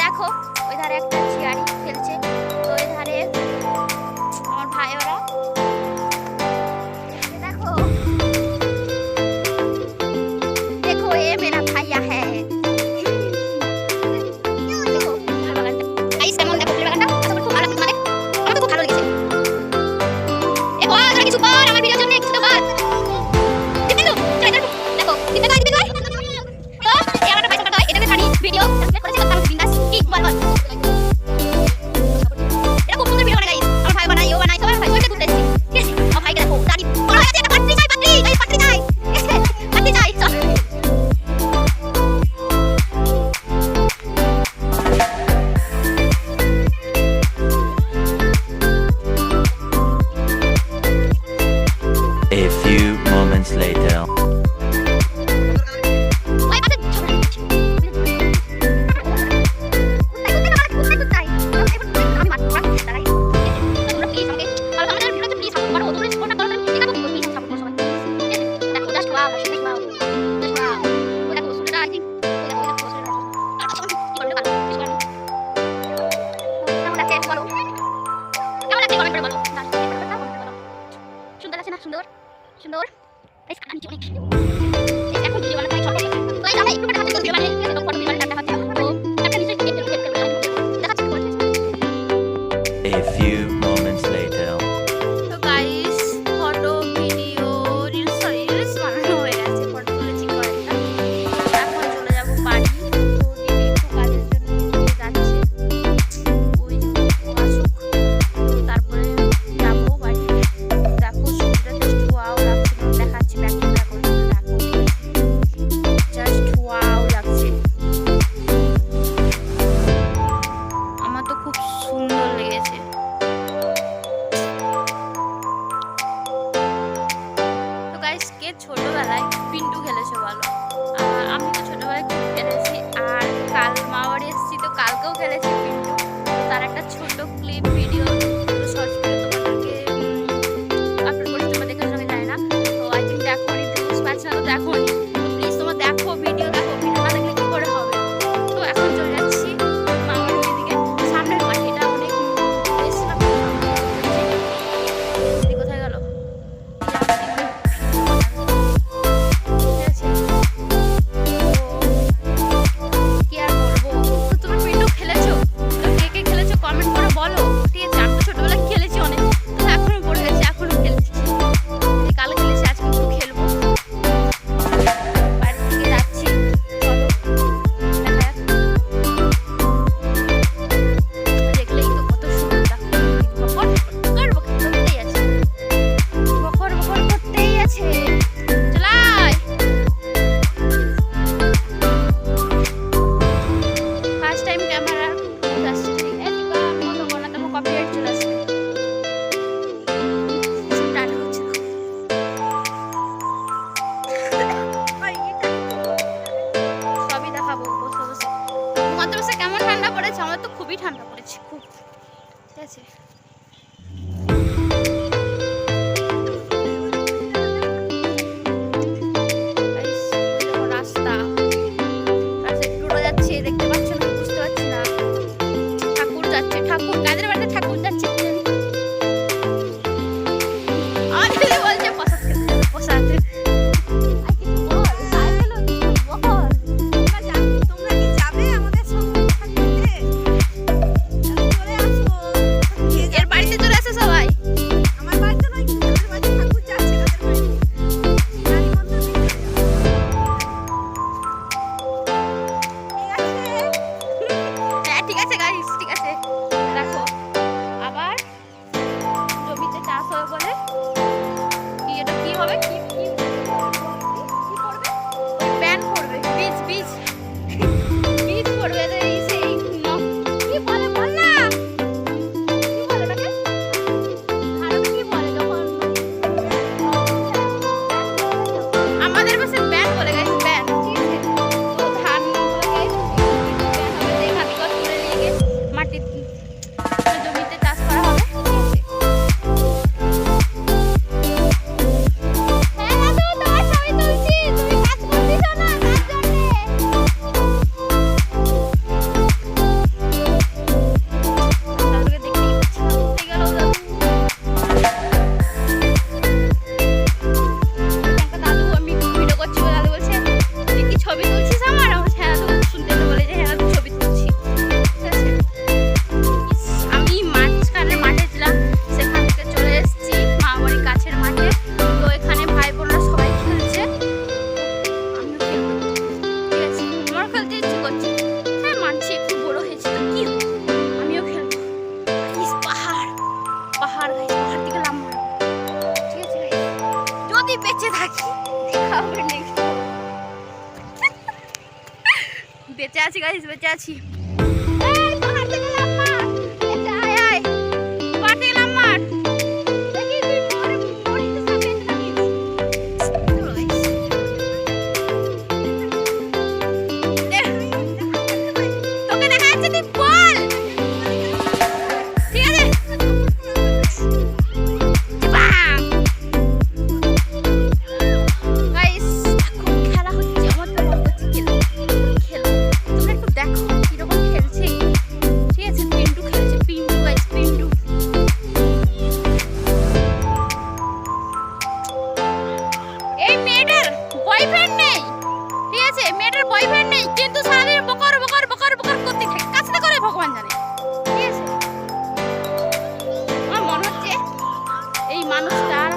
দেখো ওই ধারে একটা চেয়ারি খেলছে, তো ওই ধারে আমার ভাই ওরা দেখো দেখো এ মেরা ভাইয়া হ্যাঁ। A few moments later. সুন্দর আছে না? সুন্দর সুন্দর এই কাটা নিচে অনেক এখন ভিডিও বানাতে ছোট তো এই দাদা একটু হাতে ভিডিও বানাই তো ফটো ভিডিও বানাতে হাতে তো একটা নিচে ক্লিক করে দেখাচ্ছি করে A few moments later. তো গাইস ফটো ভিডিও রিলস বানানো হয়ে গেছে, ফটো তুলেছি কয়েকটা। এখন চলে যাব বাড়ি। তো দিদি একটু কাজের জন্য যাচ্ছে, ওই আসুক তো তারপরে যাবো বাড়ি। দেখো ছবিটা জাস্ট ওয়াও লাগছে, দেখাচ্ছি ব্যাক ক্যামেরা করে দেখো জাস্ট ওয়াও লাগছে, আমার তো খুব সুন্দর লেগেছে। তো গাইস কে ছোটবেলায় পিন্টু খেলেছে বলো? আমি তো ছোটবেলায় খুব খেলেছি, আর কাল মা বাড়ি এসেছি তো কালকেও খেলেছি পিন্টু। তো তার একটা ছোট ক্লিপ ভিডিও শর্টস ভিডিও তোমাদেরকে আপলোড করে তোমরা দেখেছো আমি জানি না, তো আই থিঙ্ক দেখো নি, ভিউজ পাচ্ছে না তো দেখো নি, তো প্লিজ তোমরা দেখো ভিডিও না দেখলে কি করে হবে। তো এখন চলে যাচ্ছি মা বাড়ির ওইদিকে, সামনের মাঠে, এটা অনেক বেশি না দিদি কোথায় গেল কি আর বলবো। তো তুমি পিন্টু খেলেছো? তো কে কে খেলেছো কমেন্ট করে বলো, ঠিক আছে? আমি তো ছোটবেলায় খেলেছি অনেক, তো এখনো পড়ে গেছে, এখনো খেলছি, কাল খেলেছি আজকে একটু খেলবো। বাড়ির দিকে যাচ্ছি, চলো দেখা যাক। দেখলেই তো কত সুন্দর, বকর করতেই আছে, বকর করতেই আছে, চলাই ফার্স্ট টাইম ক্যামেরা আসছে, এদিকে মতো বলা তো কপিরাইট চলে আসবে, স্টার্ট হচ্ছে না। সবই দেখাবো বসে বসে। তোমাদের বসে কেমন ঠান্ডা পড়েছে? আমার তো খুবই ঠান্ডা পড়েছে, খুব, ঠিক আছে? গাইস, ওই দেখো রাস্তা টোটো যাচ্ছে, দেখতে পাচ্ছ না? বুঝতে পারছি না। ঠাকুর যাচ্ছে, ঠাকুর কাদের বাড়িতে ঠাকুর যাচ্ছে কি জানি। আমার দিদি বলছে প্রসাদ খেতে যাবে, প্রসাদ। আর কিছু বল, তাই বলো, কিছু বল। তোমরা কি যাবে আমাদের সঙ্গে থাকতে? চলে আসো, গাইস বেঁচে আছি। এই পাহাড়ে গেলাম মার, আয় আয় পাহাড়ে গেলাম মার, দেখি তুই মরে মরিতে সাপেন নাকি। তোকে দেখা যাচ্ছে তুই বল, ঠিক আছে? গাইস এখন খেলা হচ্ছে, আমার তো মন করছে খেলো খেলো, তোমরা একটু দেখো কিরকম খেলছে, ঠিক আছে? পিন্টু খেলছে, পিন্টু গাইস পিন্টু। এই মেয়েটার বয়ফ্রেন্ড নেই, ঠিক আছে? মেয়েটার বয়ফ্রেন্ড নেই কিন্তু সারাদিন বকর বকর বকর বকর করতে থাকে, কাজটা করে ভগবান জানে, ঠিক আছে? আমার মনে হচ্ছে এই মানুষটার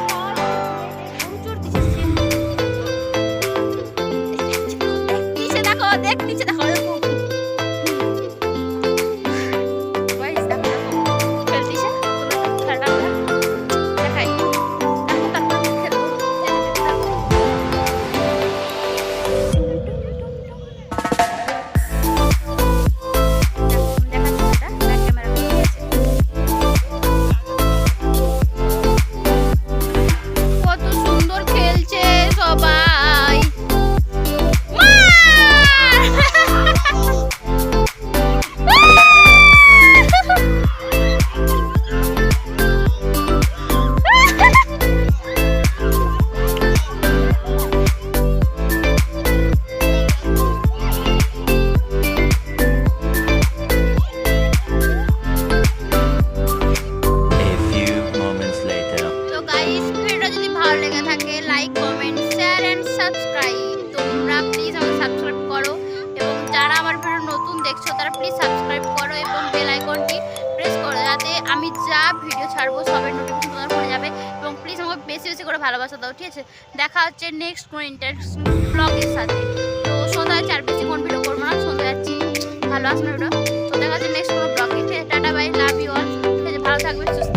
দেখতেছে দেখো গাইস দেখো খেলতেছে, তোমরা খেলাটা দেখাই এখন তারপর খেলবো। কত সুন্দর খেলছে সবাই। A few moments later. তো গাইস ভিডিওটা যদি ভালো লেগে থাকে like comment share and subscribe, তোমরা প্লিজ আমাকে সাবস্ক্রাইব করো এবং যারা আমার ভিডিও নতুন দেখছো তারা প্লিজ সাবস্ক্রাইব করো এবং বেল আইকনটি প্রেস করো যাতে আমি যা ভিডিও ছাড়বো সবের নোটিফিকেশন তোমার ফোনে যাবে এবং প্লিজ আমাকে বেশি বেশি করে ভালোবাসা দাও, ঠিক আছে? দেখা হচ্ছে নেক্সট কোনো ইন্টারেস্টিং ব্লগের সাথে। তো সন্ধ্যায় চার বেশি কোন ভিডিও করবো না, সন্ধ্যায় যাচ্ছি, ভালো আসবে ভিডিও। তো দেখা হচ্ছে নেক্সট কোনো ব্লগে। Tata bye, love you all, ঠিক আছে? ভালো থাকবে সুস্থ